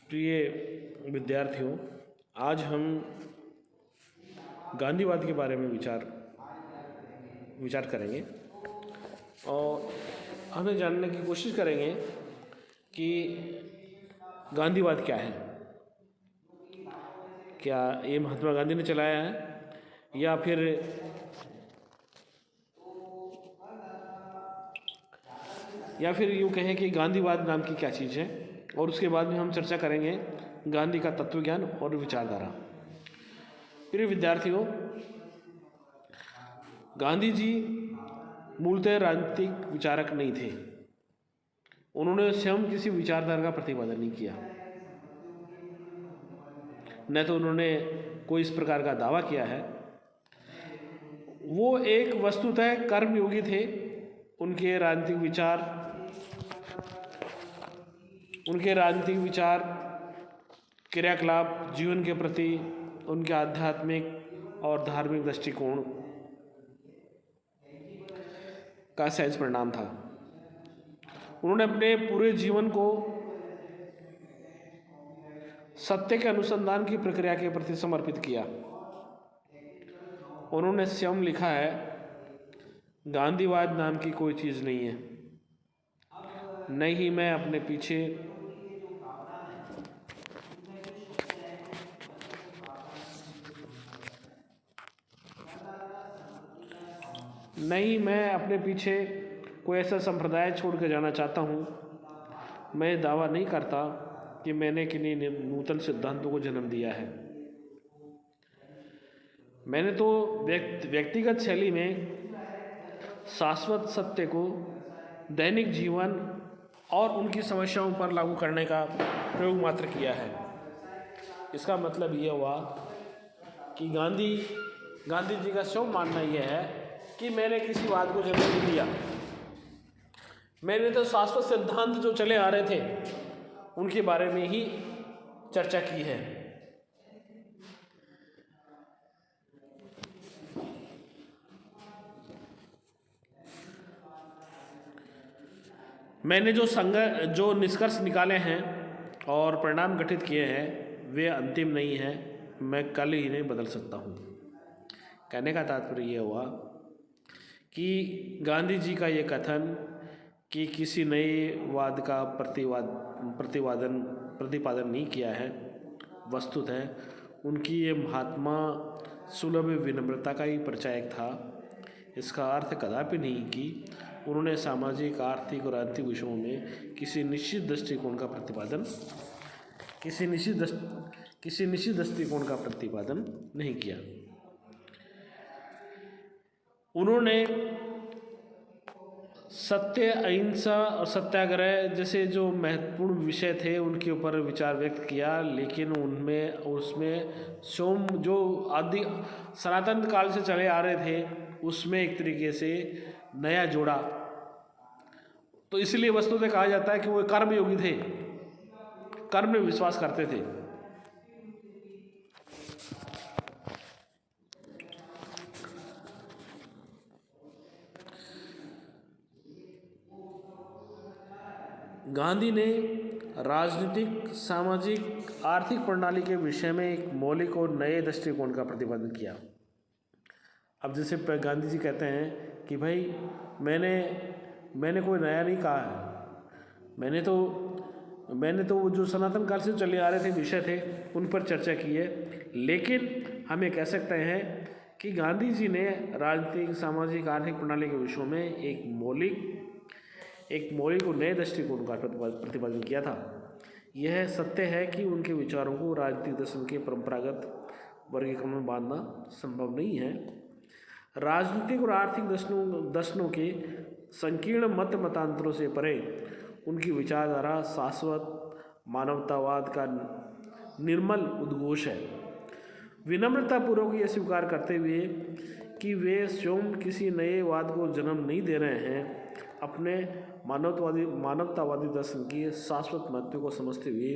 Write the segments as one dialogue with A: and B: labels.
A: प्रिय विद्यार्थियों, आज हम गांधीवाद के बारे में विचार करेंगे और हमें जानने की कोशिश करेंगे कि गांधीवाद क्या है। क्या ये महात्मा गांधी ने चलाया है या फिर यूँ कहें कि गांधीवाद नाम की क्या चीज़ है। और उसके बाद में हम चर्चा करेंगे गांधी का तत्वज्ञान और विचारधारा। प्रिय विद्यार्थियों, गांधी जी मूलतः राजनीतिक विचारक नहीं थे। उन्होंने स्वयं किसी विचारधारा का प्रतिपादन नहीं किया, न तो उन्होंने कोई इस प्रकार का दावा किया है। वो एक वस्तुतः कर्मयोगी थे। उनके राजनीतिक विचार, क्रियाकलाप, जीवन के प्रति उनके आध्यात्मिक और धार्मिक दृष्टिकोण का सहज परिणाम था। उन्होंने अपने पूरे जीवन को सत्य के अनुसंधान की प्रक्रिया के प्रति समर्पित किया। उन्होंने स्वयं लिखा है, गांधीवाद नाम की कोई चीज़ नहीं है, नहीं मैं अपने पीछे कोई ऐसा संप्रदाय छोड़ कर जाना चाहता हूँ। मैं दावा नहीं करता कि मैंने किन्हीं नूतन सिद्धांतों को जन्म दिया है। मैंने तो व्यक्तिगत शैली में शाश्वत सत्य को दैनिक जीवन और उनकी समस्याओं पर लागू करने का प्रयोग मात्र किया है। इसका मतलब यह हुआ कि गांधी जी का स्वयं मानना यह है कि मैंने किसी वाद को जन्म नहीं दिया। मैंने तो शाश्वत सिद्धांत जो चले आ रहे थे उनके बारे में ही चर्चा की है। मैंने जो निष्कर्ष निकाले हैं और परिणाम गठित किए हैं वे अंतिम नहीं हैं। मैं कल ही इन्हें बदल सकता हूँ। कहने का तात्पर्य यह हुआ कि गांधी जी का ये कथन कि किसी नए वाद का प्रतिपादन नहीं किया है, वस्तुतः उनकी ये महात्मा सुलभ विनम्रता का ही परिचायक था। इसका अर्थ कदापि नहीं कि उन्होंने सामाजिक, आर्थिक और राजनीतिक विषयों में किसी निश्चित दृष्टिकोण का प्रतिपादन नहीं किया। उन्होंने सत्य, अहिंसा और सत्याग्रह जैसे जो महत्वपूर्ण विषय थे उनके ऊपर विचार व्यक्त किया, लेकिन उसमें स्वयं जो आदि सनातन काल से चले आ रहे थे उसमें एक तरीके से नया जोड़ा। तो इसलिए वस्तुतः कहा जाता है कि वो कर्मयोगी थे, कर्म में विश्वास करते थे। गांधी ने राजनीतिक, सामाजिक, आर्थिक प्रणाली के विषय में एक मौलिक और नए दृष्टिकोण का प्रतिपादन किया। अब जैसे गांधी जी कहते हैं कि भाई मैंने कोई नया नहीं कहा है, मैंने तो जो सनातन काल से चले आ रहे थे विषय थे उन पर चर्चा की है। लेकिन हम ये कह सकते हैं कि गांधी जी ने राजनीतिक, सामाजिक, आर्थिक प्रणाली के विषयों में एक मौलिक और नए दृष्टिकोण का प्रतिपादन किया था। यह सत्य है कि उनके विचारों को राजनीतिक दर्शन के परंपरागत वर्गीकरण में बांधना संभव नहीं है। राजनीतिक और आर्थिक दर्शनों के संकीर्ण मतांतरों से परे उनकी विचारधारा शाश्वत मानवतावाद का निर्मल उद्घोष है। विनम्रतापूर्वक ये स्वीकार करते हुए कि वे स्वयं किसी नए वाद को जन्म नहीं दे रहे हैं, अपने मानवतावादी दर्शन के शाश्वत महत्व को समझते हुए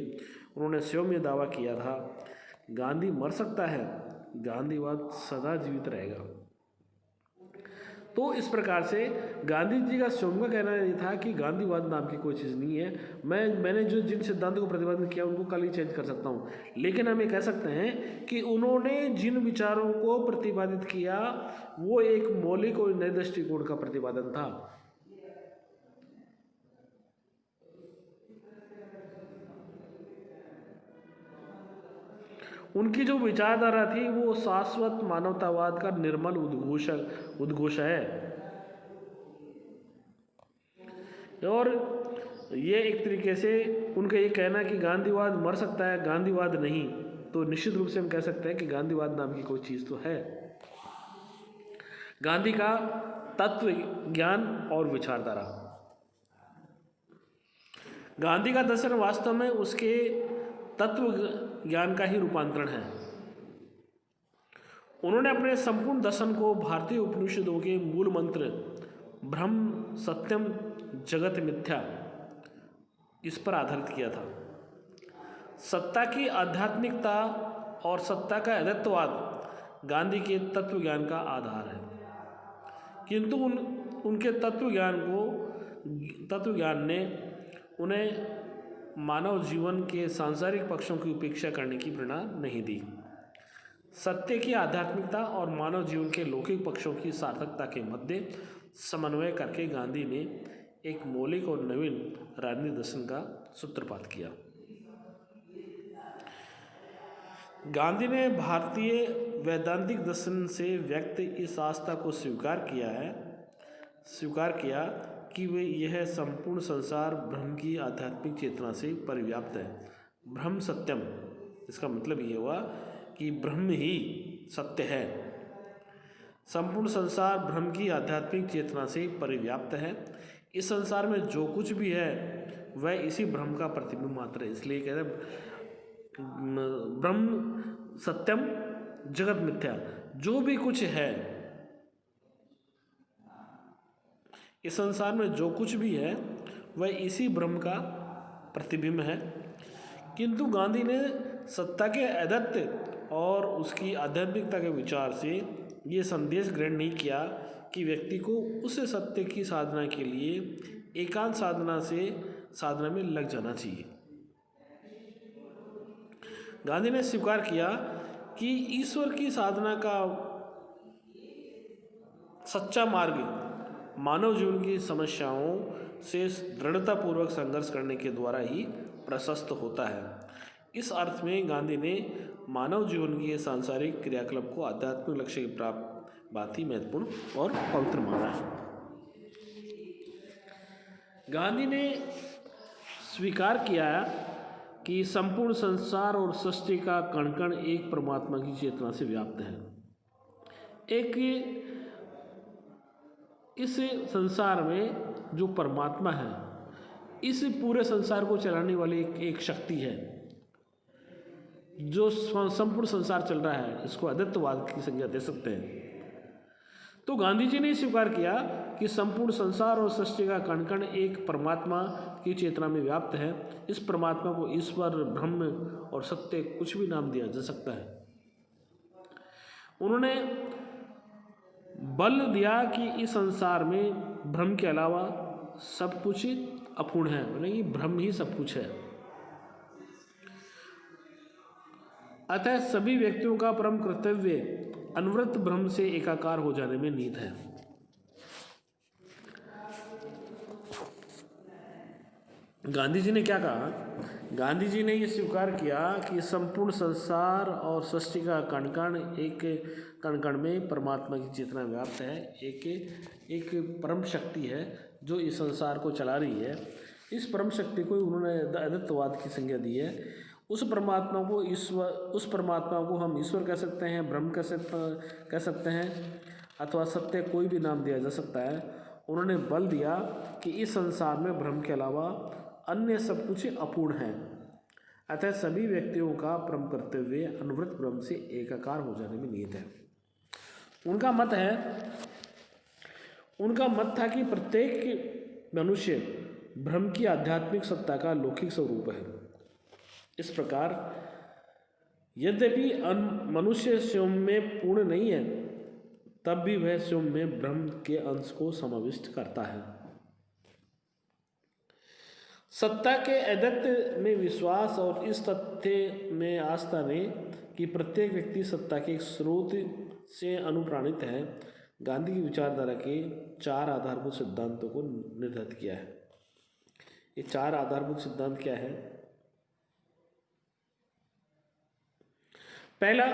A: उन्होंने स्वयं ये दावा किया था, गांधी मर सकता है, गांधीवाद सदा जीवित रहेगा। तो इस प्रकार से गांधी जी का स्वयं का कहना ये था कि गांधीवाद नाम की कोई चीज़ नहीं है। मैंने जो जिन सिद्धांतों को प्रतिपादित किया उनको कल ही चेंज कर सकता हूँ, लेकिन हम ये कह सकते हैं कि उन्होंने जिन विचारों को प्रतिपादित किया वो एक मौलिक और नए दृष्टिकोण का प्रतिपादन था। उनकी जो विचारधारा थी वो शाश्वत मानवतावाद का निर्मल उद्घोष है। और ये एक तरीके से उनका ये कहना कि गांधीवाद मर सकता है, गांधीवाद नहीं, तो निश्चित रूप से हम कह सकते हैं कि गांधीवाद नाम की कोई चीज़ तो है। गांधी का तत्व ज्ञान और विचारधारा। गांधी का दर्शन वास्तव में उसके तत्व ज्ञान का ही रूपांतरण है। उन्होंने अपने संपूर्ण दर्शन को भारतीय उपनिषदों के मूल मंत्र ब्रह्म सत्यम जगत मिथ्या इस पर आधारित किया था। सत्ता की आध्यात्मिकता और सत्ता का अद्वैतवाद गांधी के तत्व ज्ञान का आधार है, किंतु उनके तत्व ज्ञान ने उन्हें मानव जीवन के सांसारिक पक्षों की उपेक्षा करने की प्रेरणा नहीं दी। सत्य की आध्यात्मिकता और मानव जीवन के लौकिक पक्षों की सार्थकता के मध्य समन्वय करके गांधी ने एक मौलिक और नवीन राजनीतिक दर्शन का सूत्रपात किया। गांधी ने भारतीय वैदांतिक दर्शन से व्यक्त इस आस्था को स्वीकार किया कि वे यह संपूर्ण संसार ब्रह्म की आध्यात्मिक चेतना से परिव्याप्त है। ब्रह्म सत्यम, इसका मतलब ये हुआ कि ब्रह्म ही सत्य है। संपूर्ण संसार ब्रह्म की आध्यात्मिक चेतना से परिव्याप्त है। इस संसार में जो कुछ भी है वह इसी ब्रह्म का प्रतिबिंब मात्र है। इसलिए कहते हैं ब्रह्म सत्यम जगत मिथ्या, जो भी कुछ है इस संसार में जो कुछ भी है वह इसी ब्रह्म का प्रतिबिंब है। किंतु गांधी ने सत्ता के अद्वैत और उसकी आध्यात्मिकता के विचार से ये संदेश ग्रहण नहीं किया कि व्यक्ति को उस सत्य की साधना के लिए एकांत साधना में लग जाना चाहिए। गांधी ने स्वीकार किया कि ईश्वर की साधना का सच्चा मार्ग मानव जीवन की समस्याओं से दृढ़तापूर्वक संघर्ष करने के द्वारा ही प्रशस्त होता है। इस अर्थ में गांधी ने मानव जीवन के सांसारिक क्रियाकलाप को आध्यात्मिक लक्ष्य की प्राप्त बात ही महत्वपूर्ण और पवित्र माना है। गांधी ने स्वीकार किया कि संपूर्ण संसार और सृष्टि का कण कण एक परमात्मा की चेतना से व्याप्त है। इस संसार में जो परमात्मा है, इस पूरे संसार को चलाने वाली एक शक्ति है जो संपूर्ण संसार चल रहा है। इसको अद्वैतवाद की संज्ञा दे सकते हैं। तो गांधी जी ने स्वीकार किया कि संपूर्ण संसार और सृष्टि का कण कण एक परमात्मा की चेतना में व्याप्त है। इस परमात्मा को ईश्वर, ब्रह्म और सत्य कुछ भी नाम दिया जा सकता है। उन्होंने बल दिया कि इस संसार में ब्रह्म के अलावा सब कुछ अपूर्ण है, मतलब ये ब्रह्म ही सब कुछ है। अतः सभी व्यक्तियों का परम कर्तव्य अनवरत ब्रह्म से एकाकार हो जाने में निहित है। गांधी जी ने क्या कहा? गांधी जी ने ये स्वीकार किया कि संपूर्ण संसार और सृष्टि का कण कण एक कण कण में परमात्मा की चेतना व्याप्त है। एक परम शक्ति है जो इस संसार को चला रही है। इस परम शक्ति को उन्होंने अद्वैतवाद की संज्ञा दी है। उस परमात्मा को हम ईश्वर कह सकते हैं, ब्रह्म कह सकते हैं, अथवा सत्य कोई भी नाम दिया जा सकता है। उन्होंने बल दिया कि इस संसार में ब्रह्म के अलावा अन्य सब कुछ अपूर्ण है। अतः सभी व्यक्तियों का परम कर्तव्य अनवरत ब्रह्म से एकाकार हो जाने में निहित है। उनका मत था कि प्रत्येक मनुष्य ब्रह्म की आध्यात्मिक सत्ता का लौकिक स्वरूप है। इस प्रकार यद्यपि मनुष्य स्वयं में पूर्ण नहीं है, तब भी वह स्वयं में ब्रह्म के अंश को समाविष्ट करता है। सत्ता के अद्वैत में विश्वास और इस तथ्य में आस्था ने कि प्रत्येक व्यक्ति सत्ता के एक स्रोत से अनुप्राणित है, गांधी की विचारधारा के 4 आधारभूत सिद्धांतों को निर्धारित किया है। ये 4 आधारभूत सिद्धांत क्या है? पहला,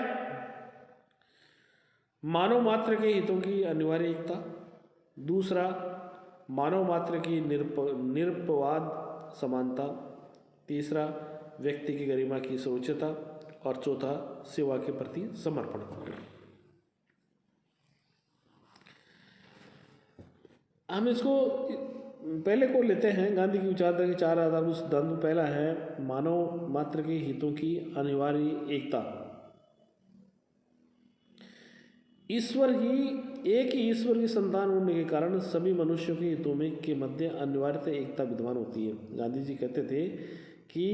A: मानव मात्र के हितों की अनिवार्य एकता। दूसरा, मानव मात्र की निरपवाद समानता। तीसरा, व्यक्ति की गरिमा की सर्वोच्चता। और चौथा, सेवा के प्रति समर्पण। हम इसको पहले को लेते हैं। गांधी की विचारधारा के 4 आधारभूत सिद्धांत। पहला है मानव मात्र के हितों की अनिवार्य एकता। ईश्वर ही ईश्वर की संतान होने के कारण सभी मनुष्यों के हितों में के मध्य अनिवार्यतः एकता विद्यमान होती है। गांधी जी कहते थे कि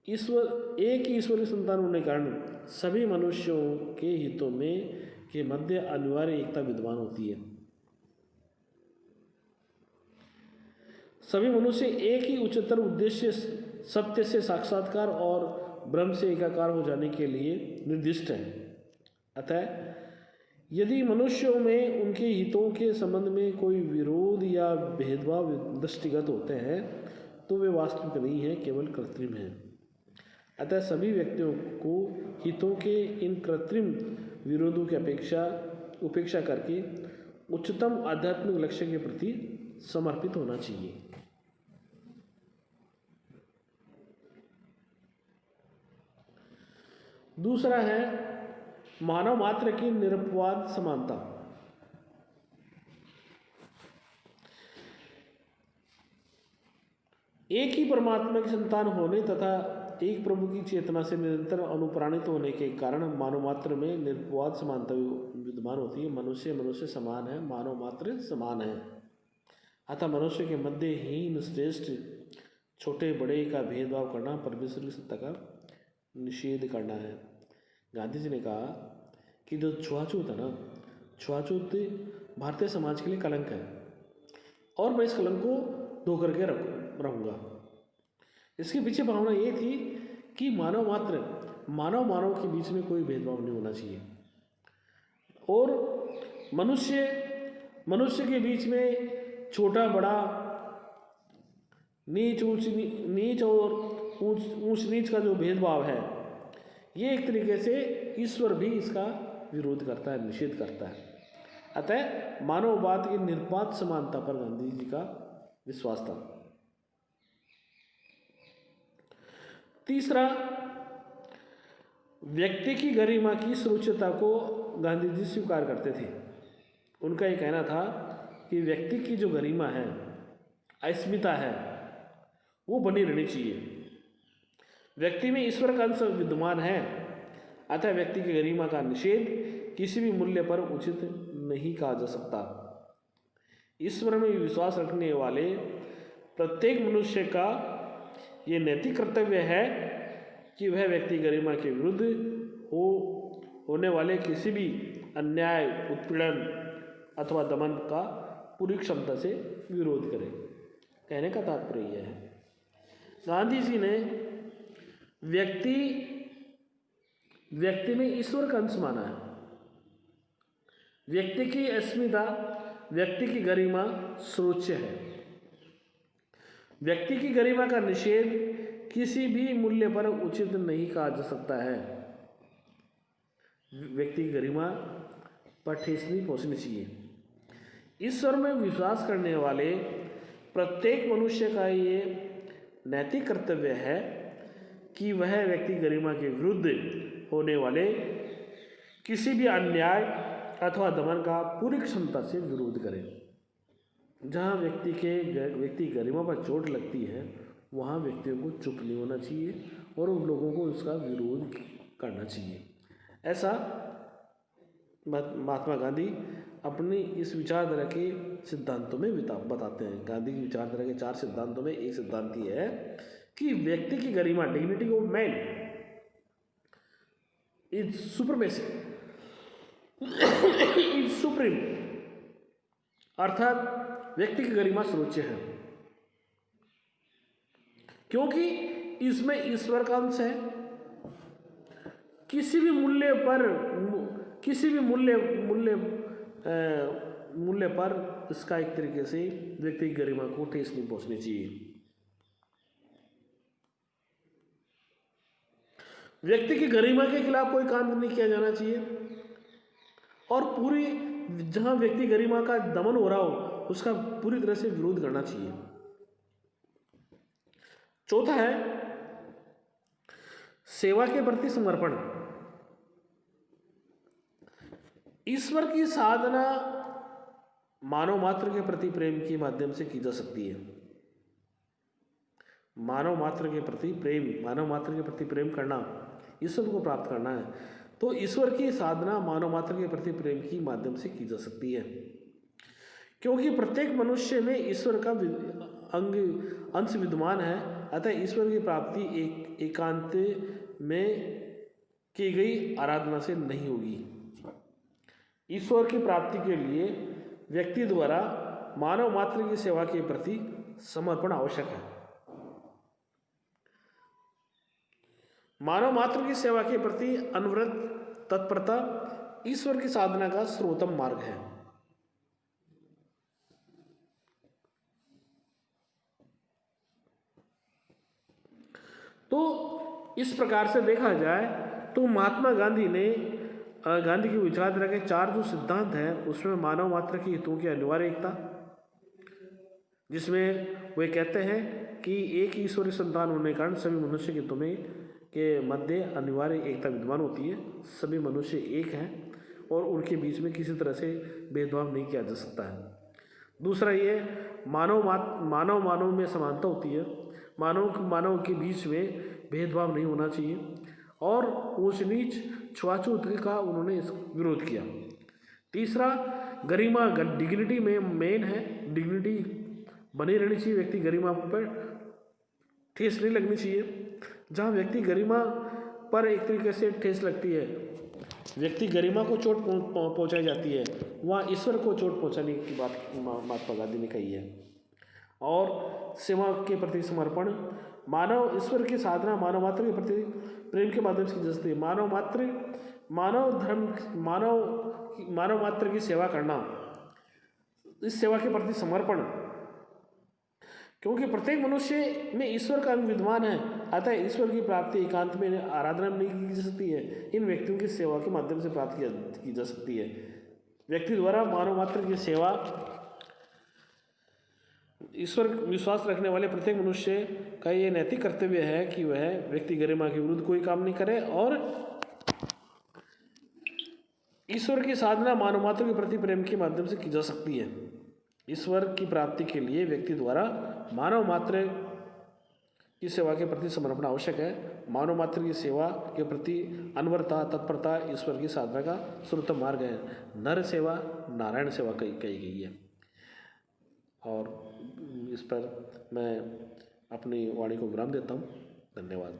A: एक ही ईश्वर की संतान होने के कारण सभी मनुष्यों के हितों में के मध्य अनिवार्य एकता विद्यमान होती है। सभी मनुष्य एक ही उच्चतर उद्देश्य सत्य से साक्षात्कार और ब्रह्म से एकाकार हो जाने के लिए निर्दिष्ट है। अतः यदि मनुष्यों में उनके हितों के संबंध में कोई विरोध या भेदभाव दृष्टिगत होते हैं तो वे वास्तविक नहीं हैं, केवल कृत्रिम हैं। अतः सभी व्यक्तियों को हितों के इन कृत्रिम विरोधों की उपेक्षा करके उच्चतम आध्यात्मिक लक्ष्य के प्रति समर्पित होना चाहिए। दूसरा है मानव मात्र की निरपवाद समानता। एक ही परमात्मा की संतान होने तथा एक प्रभु की चेतना से निरंतर अनुप्राणित होने के कारण मानव मात्र में निरपवाद समानता विद्यमान होती है। मनुष्य समान है, मानव मात्र समान है। अतः मनुष्य के मध्य हीन श्रेष्ठ छोटे बड़े का भेदभाव करना परमेश्वर की सत्ता का निषेध करना है। गांधी जी ने कहा कि जो छुआछूत है ना, छुआछूत भारतीय समाज के लिए कलंक है और मैं इस कलंक को धो करके रहूँगा। इसके पीछे भावना ये थी कि मानव के बीच में कोई भेदभाव नहीं होना चाहिए और मनुष्य के बीच में छोटा बड़ा नीच और ऊंच नीच का जो भेदभाव है, ये एक तरीके से ईश्वर भी इसका विरोध करता है, निषेध करता है। अतः मानववाद की निरपवाद समानता पर गांधी जी का विश्वास था। तीसरा, व्यक्ति की गरिमा की सर्वोच्चता को गांधी जी स्वीकार करते थे। उनका ये कहना था कि व्यक्ति की जो गरिमा है, अस्मिता है, वो बनी रहनी चाहिए। व्यक्ति में ईश्वर का अंश विद्यमान है, अतः व्यक्ति की गरिमा का निषेध किसी भी मूल्य पर उचित नहीं कहा जा सकता। ईश्वर में विश्वास रखने वाले प्रत्येक मनुष्य का ये नैतिक कर्तव्य है कि वह व्यक्ति गरिमा के विरुद्ध होने वाले किसी भी अन्याय, उत्पीड़न अथवा दमन का पूरी क्षमता से विरोध करे। कहने का तात्पर्य यह है, गांधी जी ने व्यक्ति में ईश्वर का अंश माना है। व्यक्ति की अस्मिता, व्यक्ति की गरिमा सर्वोच्च है। व्यक्ति की गरिमा का निषेध किसी भी मूल्य पर उचित नहीं कहा जा सकता है। व्यक्ति की गरिमा पर ठेस नहीं पहुंचनी चाहिए। ईश्वर में विश्वास करने वाले प्रत्येक मनुष्य का ये नैतिक कर्तव्य है कि वह व्यक्ति गरिमा के विरुद्ध होने वाले किसी भी अन्याय अथवा दमन का पूरी क्षमता से विरोध करे। जहाँ व्यक्ति गरिमा पर चोट लगती है, वहाँ व्यक्तियों को चुप नहीं होना चाहिए और उन लोगों को उसका विरोध करना चाहिए। ऐसा महात्मा गांधी अपनी इस विचारधारा के सिद्धांतों में बताते हैं। गांधी की विचारधारा के 4 सिद्धांतों में एक सिद्धांत ये है कि व्यक्ति की गरिमा, dignity of man is supremacy. Is supreme, अर्थात व्यक्ति की गरिमा सर्वोच्च है, क्योंकि इसमें ईश्वर का अंश है। किसी भी मूल्य पर इसका एक तरीके से व्यक्ति की गरिमा को ठेस नहीं पहुंचनी चाहिए। व्यक्ति की गरिमा के खिलाफ कोई काम नहीं किया जाना चाहिए, और पूरी जहां व्यक्ति गरिमा का दमन हो रहा हो उसका पूरी तरह से विरोध करना चाहिए। चौथा है सेवा के प्रति समर्पण। ईश्वर की साधना मानव मात्र के प्रति प्रेम के माध्यम से की जा सकती है। मानव मात्र के प्रति प्रेम करना, ईश्वर को प्राप्त करना है, तो ईश्वर की साधना मानव मात्र के प्रति प्रेम की माध्यम से की जा सकती है, क्योंकि प्रत्येक मनुष्य में ईश्वर का अंश विद्यमान है। अतः ईश्वर की प्राप्ति एकांत में की गई आराधना से नहीं होगी। ईश्वर की प्राप्ति के लिए व्यक्ति द्वारा मानव मात्र की सेवा के प्रति समर्पण आवश्यक है। मानव मात्र की सेवा के प्रति अनवरत तत्परता ईश्वर की साधना का सर्वोत्तम मार्ग है। तो इस प्रकार से देखा जाए तो महात्मा गांधी की विचारधारा के 4 जो सिद्धांत हैं उसमें मानव मात्र के हितों की अनिवार्य एकता, जिसमें वे कहते हैं कि एक ईश्वरीय संतान होने के कारण सभी मनुष्य के हितों के मध्य अनिवार्य एकता विद्यमान होती है। सभी मनुष्य एक हैं और उनके बीच में किसी तरह से भेदभाव नहीं किया जा सकता है। दूसरा ये मानव में समानता होती है, मानव के बीच में भेदभाव नहीं होना चाहिए, और ऊंच नीच छुआछूत का उन्होंने विरोध किया। तीसरा गरिमा, डिग्निटी में मेन है, डिग्निटी बनी रहनी चाहिए, व्यक्ति गरिमा पर ठेस नहीं लगनी चाहिए। जहाँ व्यक्ति गरिमा पर एक तरीके से ठेस लगती है, व्यक्ति गरिमा को चोट पहुँचाई जाती है, वहाँ ईश्वर को चोट पहुँचाने की बात महात्मा गांधी ने कही है। और सेवा के प्रति समर्पण, मानव ईश्वर की साधना मानव मात्र के प्रति प्रेम के माध्यम से की जा सकती है। मानव मात्र की सेवा करना, इस सेवा के प्रति समर्पण, क्योंकि प्रत्येक मनुष्य में ईश्वर का अंग विद्यमान है, अतः ईश्वर की प्राप्ति एकांत में आराधना नहीं की जा सकती है, इन व्यक्तियों की सेवा के माध्यम से प्राप्त की जा सकती है। व्यक्ति द्वारा मानव मात्र की सेवा, ईश्वर विश्वास रखने वाले प्रत्येक मनुष्य का ये नैतिक कर्तव्य है कि वह व्यक्ति गरिमा के विरुद्ध कोई काम नहीं करे, और ईश्वर की साधना मानव मात्र के प्रति प्रेम के माध्यम से की जा सकती है। ईश्वर की प्राप्ति के लिए व्यक्ति द्वारा मानव मात्र की सेवा के प्रति समर्पण आवश्यक है। मानव मात्र की सेवा के प्रति अनवरता तत्परता ईश्वर की साधना का सर्वोत्तम मार्ग है। नर सेवा नारायण सेवा कही गई है। और इस पर मैं अपनी वाणी को विराम देता हूँ। धन्यवाद।